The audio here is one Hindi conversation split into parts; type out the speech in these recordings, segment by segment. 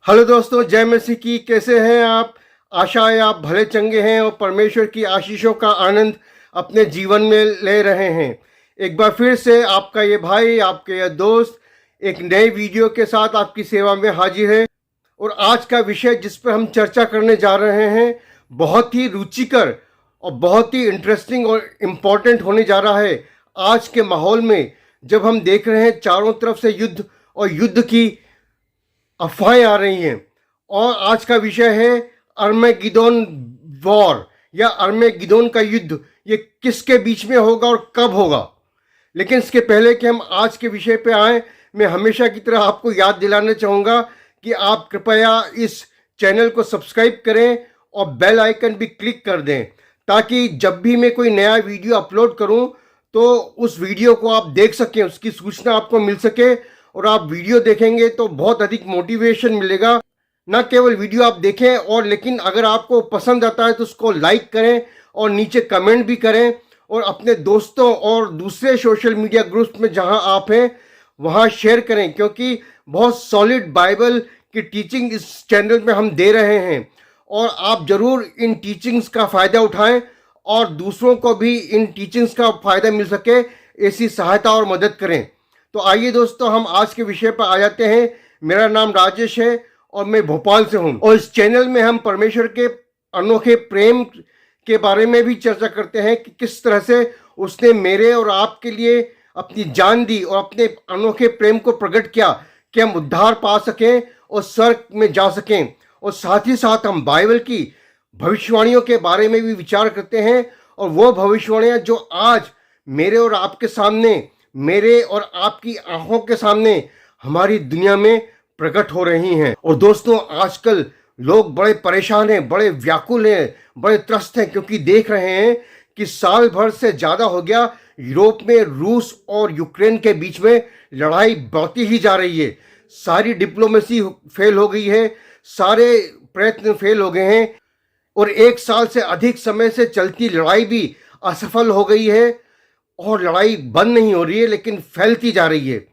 हेलो दोस्तों, जय मसीह की। कैसे हैं आप? आशा है आप भले चंगे हैं और परमेश्वर की आशीषों का आनंद अपने जीवन में ले रहे हैं। एक बार फिर से आपका ये भाई, आपके ये दोस्त एक नए वीडियो के साथ आपकी सेवा में हाजिर है। और आज का विषय जिस पर हम चर्चा करने जा रहे हैं बहुत ही रुचिकर और बहुत ही इंटरेस्टिंग और इम्पोर्टेंट होने जा रहा है। आज के माहौल में जब हम देख रहे हैं चारों तरफ से युद्ध और युद्ध की अफवाहें आ रही हैं, और आज का विषय है अर्मेगिदोन वॉर या अर्मेगिदोन का युद्ध। ये किसके बीच में होगा और कब होगा। लेकिन इसके पहले कि हम आज के विषय पे आए, मैं हमेशा की तरह आपको याद दिलाना चाहूँगा कि आप कृपया इस चैनल को सब्सक्राइब करें और बेल आइकन भी क्लिक कर दें, ताकि जब भी मैं कोई नया वीडियो अपलोड करूं तो उस वीडियो को आप देख सकें, उसकी सूचना आपको मिल सके। और आप वीडियो देखेंगे तो बहुत अधिक मोटिवेशन मिलेगा। न केवल वीडियो आप देखें, और लेकिन अगर आपको पसंद आता है तो उसको लाइक करें और नीचे कमेंट भी करें, और अपने दोस्तों और दूसरे सोशल मीडिया ग्रुप्स में जहां आप हैं वहां शेयर करें, क्योंकि बहुत सॉलिड बाइबल की टीचिंग इस चैनल में हम दे रहे हैं। और आप जरूर इन टीचिंग्स का फ़ायदा उठाएं और दूसरों को भी इन टीचिंग्स का फ़ायदा मिल सके, ऐसी सहायता और मदद करें। तो आइए दोस्तों, हम आज के विषय पर आ जाते हैं। मेरा नाम राजेश है और मैं भोपाल से हूं, और इस चैनल में हम परमेश्वर के अनोखे प्रेम के बारे में भी चर्चा करते हैं कि किस तरह से उसने मेरे और आपके लिए अपनी जान दी और अपने अनोखे प्रेम को प्रकट किया कि हम उद्धार पा सकें और स्वर्ग में जा सकें। और साथ ही साथ हम बाइबल की भविष्यवाणियों के बारे में भी विचार करते हैं, और वो भविष्यवाणियां जो आज मेरे और आपके सामने, मेरे और आपकी आंखों के सामने हमारी दुनिया में प्रकट हो रही हैं। और दोस्तों, आजकल लोग बड़े परेशान हैं, बड़े व्याकुल हैं, बड़े त्रस्त हैं, क्योंकि देख रहे हैं कि साल भर से ज़्यादा हो गया यूरोप में रूस और यूक्रेन के बीच में लड़ाई बढ़ती ही जा रही है। सारी डिप्लोमेसी फेल हो गई है, सारे प्रयत्न फेल हो गए हैं, और एक साल से अधिक समय से चलती लड़ाई भी असफल हो गई है। और लड़ाई बंद नहीं हो रही है, लेकिन फैलती जा रही है।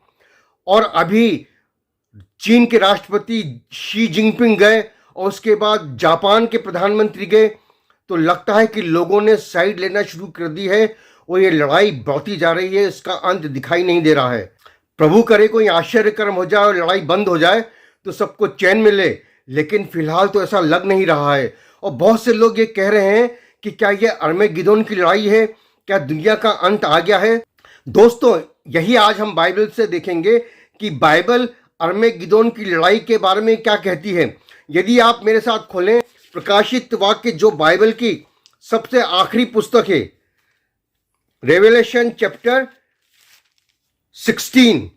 और अभी चीन के राष्ट्रपति शी जिनपिंग गए और उसके बाद जापान के प्रधानमंत्री गए, तो लगता है कि लोगों ने साइड लेना शुरू कर दी है और ये लड़ाई बढ़ती जा रही है। इसका अंत दिखाई नहीं दे रहा है। प्रभु करे कोई आश्चर्यकर्म हो जाए और लड़ाई बंद हो जाए तो सबको चैन मिले, लेकिन फिलहाल तो ऐसा लग नहीं रहा है। और बहुत से लोग ये कह रहे हैं कि क्या ये अर्मेगिदोन की लड़ाई है, क्या दुनिया का अंत आ गया है। दोस्तों, यही आज हम बाइबल से देखेंगे कि बाइबल अर्मेगिदोन की लड़ाई के बारे में क्या कहती है। यदि आप मेरे साथ खोलें प्रकाशित वाक्य, जो बाइबल की सबसे आखिरी पुस्तक है, रेवलेशन चैप्टर 16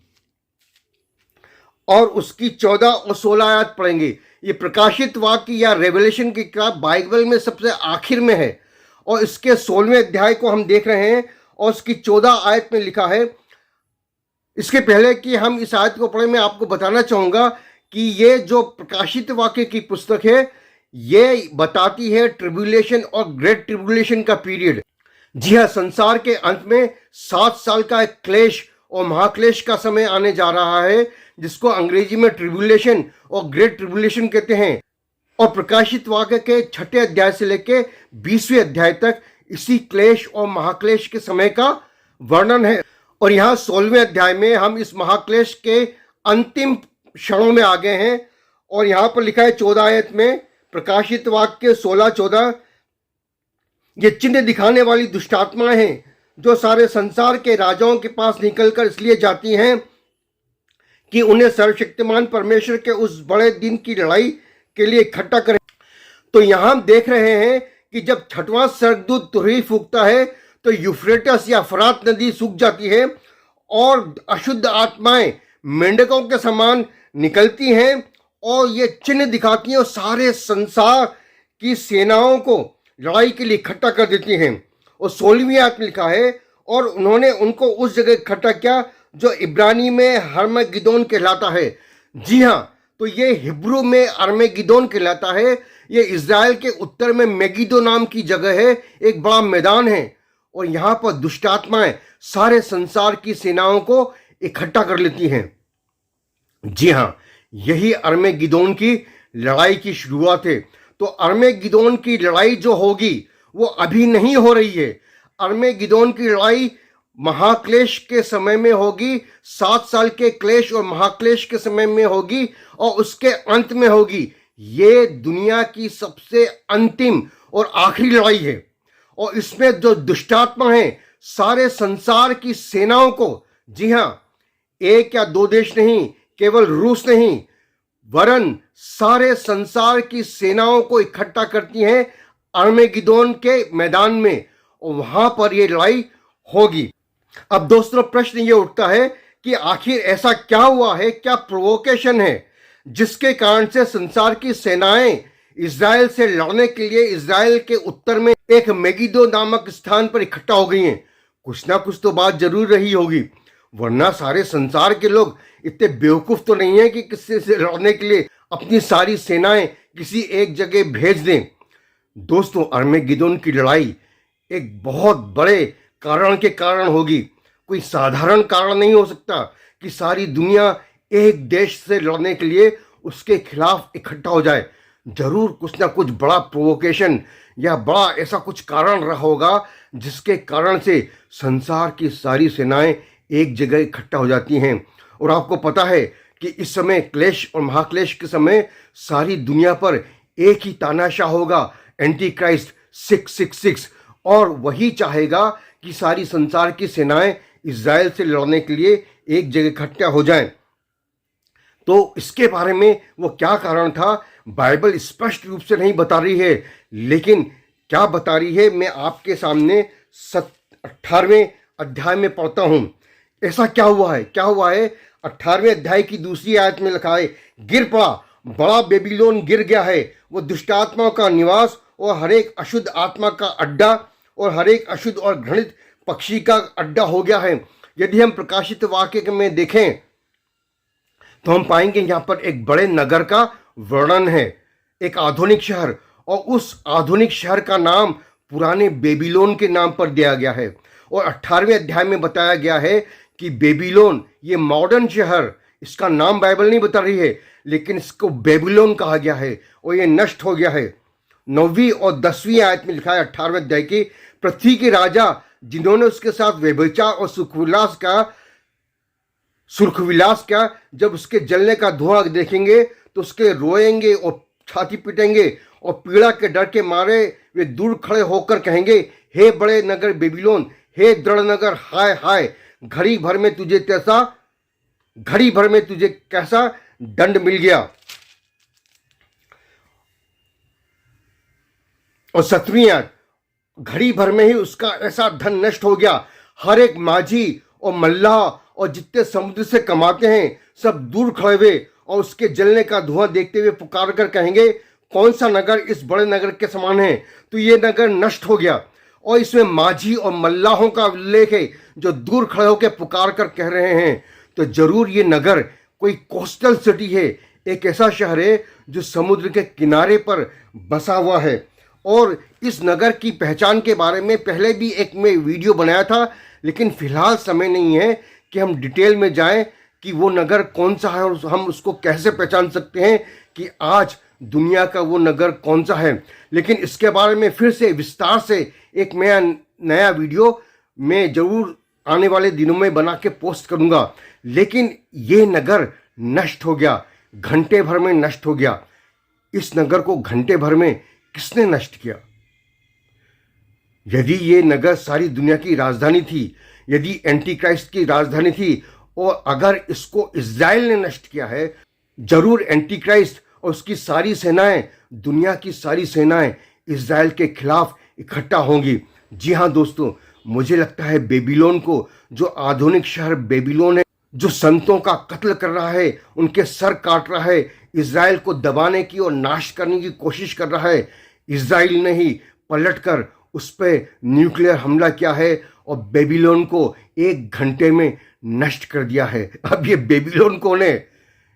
और उसकी 14 और 16 आयत पढ़ेंगे। ये प्रकाशित वाक्य या रेवलेशन की किताब बाइबल में सबसे आखिर में है, और इसके 16वें अध्याय को हम देख रहे हैं, और उसकी 14 आयत में लिखा है। इसके पहले कि हम इस आयत को पढ़ें, मैं आपको बताना चाहूँगा कि ये जो प्रकाशित वाक्य की पुस्तक है, ये बताती है ट्रिब्यूलेशन और ग्रेट ट्रिब्यूलेशन का पीरियड। जी हाँ, संसार के अंत में 7 साल का एक क्लेश और महाक्लेश का समय आने जा रहा है, जिसको अंग्रेजी में ट्रिब्यूलेशन और ग्रेट ट्रिब्यूलेशन कहते हैं। और प्रकाशित वाक्य के 6ठे अध्याय से लेकर 20वें अध्याय तक इसी क्लेश और महाक्लेश के समय का वर्णन है। और यहाँ 16वें अध्याय में हम इस महाक्लेश के अंतिम क्षणों में आ गए हैं, और यहाँ पर लिखा है 14 आयत में, प्रकाशित वाक्य 16-14, ये चिन्ह दिखाने वाली दुष्टात्माएं हैं जो सारे संसार के राजाओं के पास निकलकर इसलिए जाती हैं कि उन्हें सर्वशक्तिमान परमेश्वर के उस बड़े दिन की लड़ाई के लिए इकट्ठा करें। तो यहां हम देख रहे हैं कि जब 6वां स्वर्गदूत तुरही फूंकता है तो यूफ्रेटस या फरात नदी सूख जाती है, और अशुद्ध आत्माएं मेंढकों के समान निकलती हैं, और ये चिन्ह दिखाती हैं और सारे संसार की सेनाओं को लड़ाई के लिए इकट्ठा कर देती हैं। और 16वीं आयत में लिखा है, और उन्होंने उनको उस जगह इकट्ठा किया जो इब्रानी में हर्मगिदोन कहलाता है। जी हाँ, तो ये हिब्रू में अर्मेगिदोन कहलाता है। ये इज़राइल के उत्तर में मेगिदो नाम की जगह है, एक बड़ा मैदान है, और यहाँ पर दुष्टात्माएं सारे संसार की सेनाओं को इकट्ठा कर लेती हैं। जी हाँ, यही अर्मेगिदोन की लड़ाई की शुरुआत है। तो अर्मेगिदोन की लड़ाई जो होगी वो अभी नहीं हो रही है। अर्मेगिदोन की लड़ाई महाक्लेश के समय में होगी, 7 साल के क्लेश और महाक्लेश के समय में होगी और उसके अंत में होगी। ये दुनिया की सबसे अंतिम और आखिरी लड़ाई है और इसमें जो दुष्टात्मा है सारे संसार की सेनाओं को, जी हां, एक या दो देश नहीं, केवल रूस नहीं, वरन सारे संसार की सेनाओं को इकट्ठा करती हैं अर्मेगिदोन के मैदान में और वहां पर यह लड़ाई होगी। अब दोस्तों प्रश्न ये उठता है कि आखिर ऐसा क्या हुआ है, क्या प्रोवोकेशन है जिसके कारण से संसार की सेनाएं इजराइल से लड़ने के लिए इजराइल के उत्तर में एक मेगिदो नामक स्थान पर इकट्ठा हो गई हैं। कुछ ना कुछ तो बात जरूर रही होगी, वरना सारे संसार के लोग इतने बेवकूफ तो नहीं है कि किसी से लड़ने के लिए अपनी सारी सेनाएं किसी एक जगह भेज दें। दोस्तों अर्मेगिदोन की लड़ाई एक बहुत बड़े कारण के कारण होगी। कोई साधारण कारण नहीं हो सकता कि सारी दुनिया एक देश से लड़ने के लिए उसके खिलाफ इकट्ठा हो जाए। जरूर कुछ ना कुछ बड़ा प्रोवोकेशन या बड़ा ऐसा कुछ कारण रहा होगा जिसके कारण से संसार की सारी सेनाएं एक जगह इकट्ठा हो जाती हैं। और आपको पता है कि इस समय क्लेश और महाक्लेश के समय सारी दुनिया पर एक ही तानाशाह होगा, एंटी क्राइस्ट 666, और वही चाहेगा कि सारी संसार की सेनाएं इजराइल से लड़ने के लिए एक जगह इकट्ठा हो जाएं। तो इसके बारे में वो क्या कारण था बाइबल स्पष्ट रूप से नहीं बता रही है, लेकिन क्या बता रही है मैं आपके सामने 18वें अध्याय में पढ़ता हूं। ऐसा क्या हुआ है? 18वें अध्याय की दूसरी आयत में लिखा है, गिर पड़ा, बड़ा बेबीलोन गिर गया है, वो दुष्ट आत्माओं का निवास और हर एक अशुद्ध आत्मा का अड्डा और हर एक अशुद्ध और घृणित पक्षी का अड्डा हो गया है। यदि हम प्रकाशित वाक्य में देखें तो हम पाएंगे यहाँ पर एक बड़े नगर का वर्णन है, एक आधुनिक शहर, और उस आधुनिक शहर का नाम पुराने बेबीलोन के नाम पर दिया गया है। और 18वें अध्याय में बताया गया है कि बेबीलोन ये मॉडर्न शहर, इसका नाम बाइबल नहीं बता रही है, लेकिन इसको बेबीलोन कहा गया है और ये नष्ट हो गया है। 9वीं और 10वीं आयत में लिखा है 18वें अध्याय की, पृथ्वी के राजा जिन्होंने उसके साथ व्यभिचार और सुर्खविलास का, जब उसके जलने का धुआं देखेंगे तो उसके रोएंगे और छाती पीटेंगे और पीड़ा के डर के मारे वे दूर खड़े होकर कहेंगे, हे बड़े नगर बेबीलोन, हे दृढ़ नगर, हाय हाय, घड़ी भर में तुझे कैसा दंड मिल गया। और 7वीं आयत, घड़ी भर में ही उसका ऐसा धन नष्ट हो गया, हर एक माझी और मल्लाह और जितने समुद्र से कमाते हैं सब दूर खड़े हुए और उसके जलने का धुआं देखते हुए पुकार कर कहेंगे, कौन सा नगर इस बड़े नगर के समान है? तो ये नगर नष्ट हो गया। और इसमें माझी और मल्लाहों का उल्लेख है जो दूर खड़े होकर पुकार कर कह रहे हैं। तो जरूर ये नगर कोई कोस्टल सिटी है, एक ऐसा शहर है जो समुद्र के किनारे पर बसा हुआ है। और इस नगर की पहचान के बारे में पहले भी एक मैं वीडियो बनाया था, लेकिन फिलहाल समय नहीं है कि हम डिटेल में जाएं कि वो नगर कौन सा है और हम उसको कैसे पहचान सकते हैं कि आज दुनिया का वो नगर कौन सा है। लेकिन इसके बारे में फिर से विस्तार से एक नया वीडियो मैं जरूर आने वाले दिनों में बना के पोस्ट करूंगा। लेकिन ये नगर नष्ट हो गया, घंटे भर में नष्ट हो गया। इस नगर को घंटे भर में किसने नष्ट किया? यदि ये नगर सारी दुनिया की राजधानी थी, यदि एंटी क्राइस्ट की राजधानी थी, और अगर इसको इजराइल ने नष्ट किया है, जरूर एंटी क्राइस्ट और उसकी सारी सेनाएं, दुनिया की सारी सेनाएं इजराइल के खिलाफ इकट्ठा होंगी। जी हाँ दोस्तों, मुझे लगता है बेबीलोन को, जो आधुनिक शहर बेबीलोन है, जो संतों का कत्ल कर रहा है, उनके सर काट रहा है, इजराइल को दबाने की और नाश करने की कोशिश कर रहा है, इजराइल ने ही पलटकर उस पर न्यूक्लियर हमला किया है और बेबीलोन को 1 घंटे में नष्ट कर दिया है। अब ये बेबीलोन कौन है,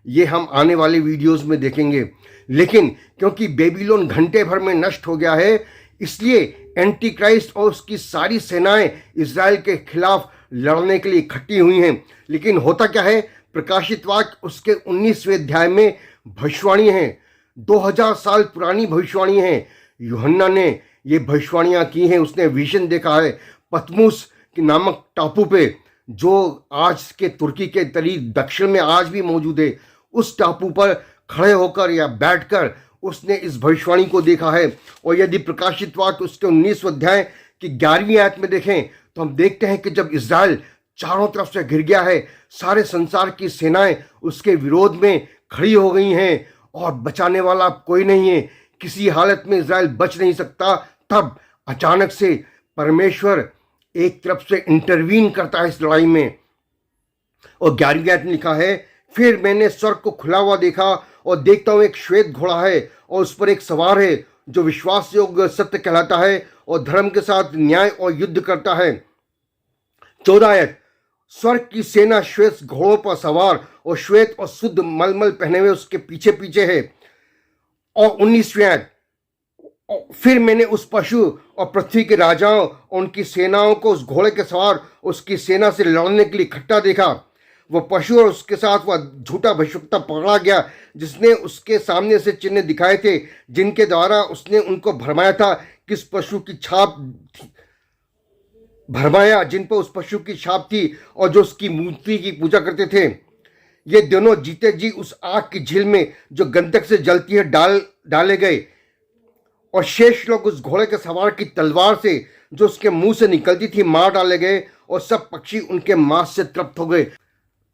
ये हम आने वाले वीडियोस में देखेंगे। लेकिन क्योंकि बेबीलोन घंटे भर में नष्ट हो गया है, इसलिए एंटी क्राइस्ट और उसकी सारी सेनाएं इजराइल के खिलाफ लड़ने के लिए इकट्ठी हुई हैं। लेकिन होता क्या है, प्रकाशित वाक्य उसके 19वें अध्याय में भविष्यवाणी है, 2000 साल पुरानी भविष्यवाणी है। यूहन्ना ने ये भविष्यवाणियां की हैं। उसने विजन देखा है पतमुस के नामक टापू पे, जो आज के तुर्की के तरी दक्षिण में आज भी मौजूद है। उस टापू पर खड़े होकर या बैठकर उसने इस भविष्यवाणी को देखा है। और यदि प्रकाशित वाक्य उसके 19वें अध्याय की 11वीं आयत में देखें तो हम देखते हैं कि जब इजराइल चारों तरफ से घिर गया है, सारे संसार की सेनाएं उसके विरोध में खड़ी हो गई हैं और बचाने वाला कोई नहीं है, किसी हालत में इजराइल बच नहीं सकता, तब अचानक से परमेश्वर एक तरफ से इंटरवीन करता है इस लड़ाई में। और 11वीं आयत में लिखा है, फिर मैंने स्वर्ग को खुला हुआ देखा और देखता हूं एक श्वेत घोड़ा है और उस पर एक सवार है जो विश्वास योग्य सत्य कहलाता है और धर्म के साथ न्याय और युद्ध करता है। 14 आयत, स्वर्ग की सेना श्वेत घोड़ों पर सवार और श्वेत और शुद्ध मलमल पहने हुए उसके पीछे पीछे है। और 19वीं आयत, फिर मैंने उस पशु और पृथ्वी के राजाओं और उनकी सेनाओं को उस घोड़े के सवार उसकी सेना से लड़ने के लिए इकट्ठा देखा। वह पशु और उसके साथ वह झूठा भविष्यवक्ता पकड़ा गया जिसने उसके सामने से चिन्ह दिखाए थे, जिनके द्वारा उसने उनको भरमाया था, किस पशु की छाप भरमाया जिन पर उस पशु की छाप थी और जो उसकी मूर्ति की पूजा करते थे। ये दोनों जीते जी उस आग की झील में जो गंधक से जलती है डाले गए। और शेष लोग उस घोड़े के सवार की तलवार से जो उसके मुंह से निकलती थी मार डाले गए और सब पक्षी उनके मांस से तृप्त हो गए।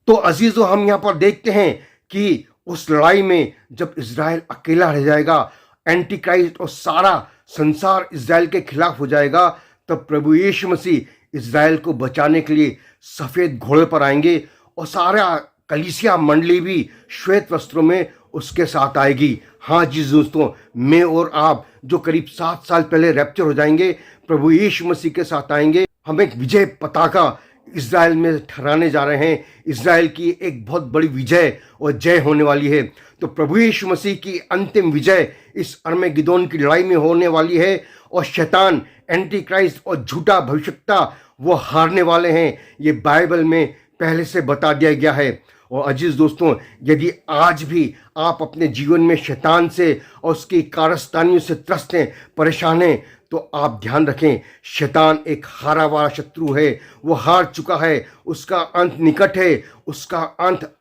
तो अजीजों, हम यहाँ पर देखते हैं कि उस लड़ाई में जब इजराइल अकेला रह जाएगा, एंटी क्राइस्ट और सारा संसार इजराइल के खिलाफ हो जाएगा, तब प्रभु यीशु मसीह इजराइल को बचाने के लिए सफेद घोड़े पर आएंगे और सारा कलीसिया मंडली भी श्वेत वस्त्रों में उसके साथ आएगी। हाँ जी दोस्तों, मैं और आप जो करीब 7 साल पहले रैप्चर हो जाएंगे, प्रभु यीशु मसीह के साथ आएंगे। हम एक विजय पताका इजराइल में ठहराने जा रहे हैं। इजराइल की एक बहुत बड़ी विजय और जय होने वाली है। तो प्रभु यीशु मसीह की अंतिम विजय इस अर्मेगिदोन की लड़ाई में होने वाली है और शैतान, एंटी क्राइस्ट और झूठा भविष्यवक्ता वो हारने वाले हैं। ये बाइबल में पहले से बता दिया गया है। और अजीज दोस्तों, यदि आज भी आप अपने जीवन में शैतान से और उसकी कारस्तानियों से त्रस्त हैं, परेशान हैं, तो आप ध्यान रखें, शैतान एक हारा हुआ शत्रु है। वो हार चुका है, उसका अंत निकट है, उसका अंत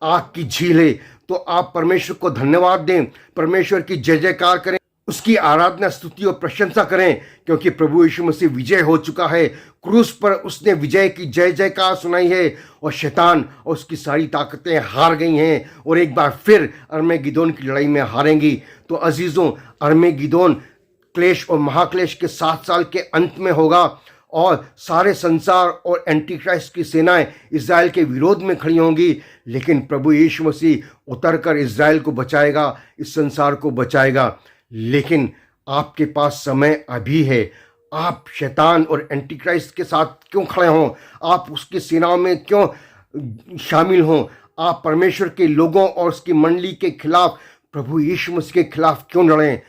आग की झील है। तो आप परमेश्वर को धन्यवाद दें, परमेश्वर की जय जयकार करें, उसकी आराधना, स्तुति और प्रशंसा करें, क्योंकि प्रभु यीशु मसीह विजय हो चुका है। क्रूस पर उसने विजय की जय जयकार सुनाई है और शैतान और उसकी सारी ताकतें हार गई हैं और एक बार फिर अर्मेगिदोन की लड़ाई में हारेंगी। तो अजीजों, अर्मेगिदोन क्लेश और महाक्लेश के 7 साल के अंत में होगा और सारे संसार और एंटी क्राइस्ट की सेनाएं इजराइल के विरोध में खड़ी होंगी, लेकिन प्रभु यीशु मसीह उतरकर इजराइल को बचाएगा, इस संसार को बचाएगा। लेकिन आपके पास समय अभी है। आप शैतान और एंटी क्राइस्ट के साथ क्यों खड़े हों? आप उसकी सेनाओं में क्यों शामिल हों? आप परमेश्वर के लोगों और उसकी मंडली के खिलाफ, प्रभु यीशु मसीह के खिलाफ क्यों लड़ें?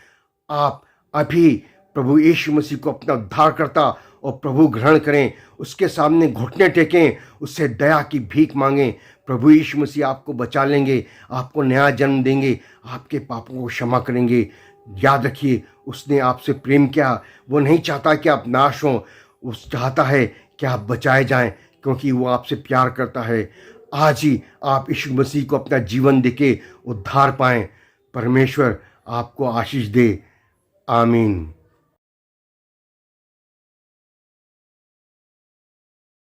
आप अभी प्रभु यीशु मसीह को अपना उद्धारकर्ता और प्रभु ग्रहण करें, उसके सामने घुटने टेकें, उससे दया की भीख मांगें। प्रभु यीशु मसीह आपको बचा लेंगे, आपको नया जन्म देंगे, आपके पापों को क्षमा करेंगे। याद रखिए, उसने आपसे प्रेम किया। वो नहीं चाहता कि आप नाश हों, वो चाहता है कि आप बचाए जाएं, क्योंकि वो आपसे प्यार करता है। आज ही आप यीशु मसीह को अपना जीवन देके उद्धार पाएं। परमेश्वर आपको आशीष दे। आमीन।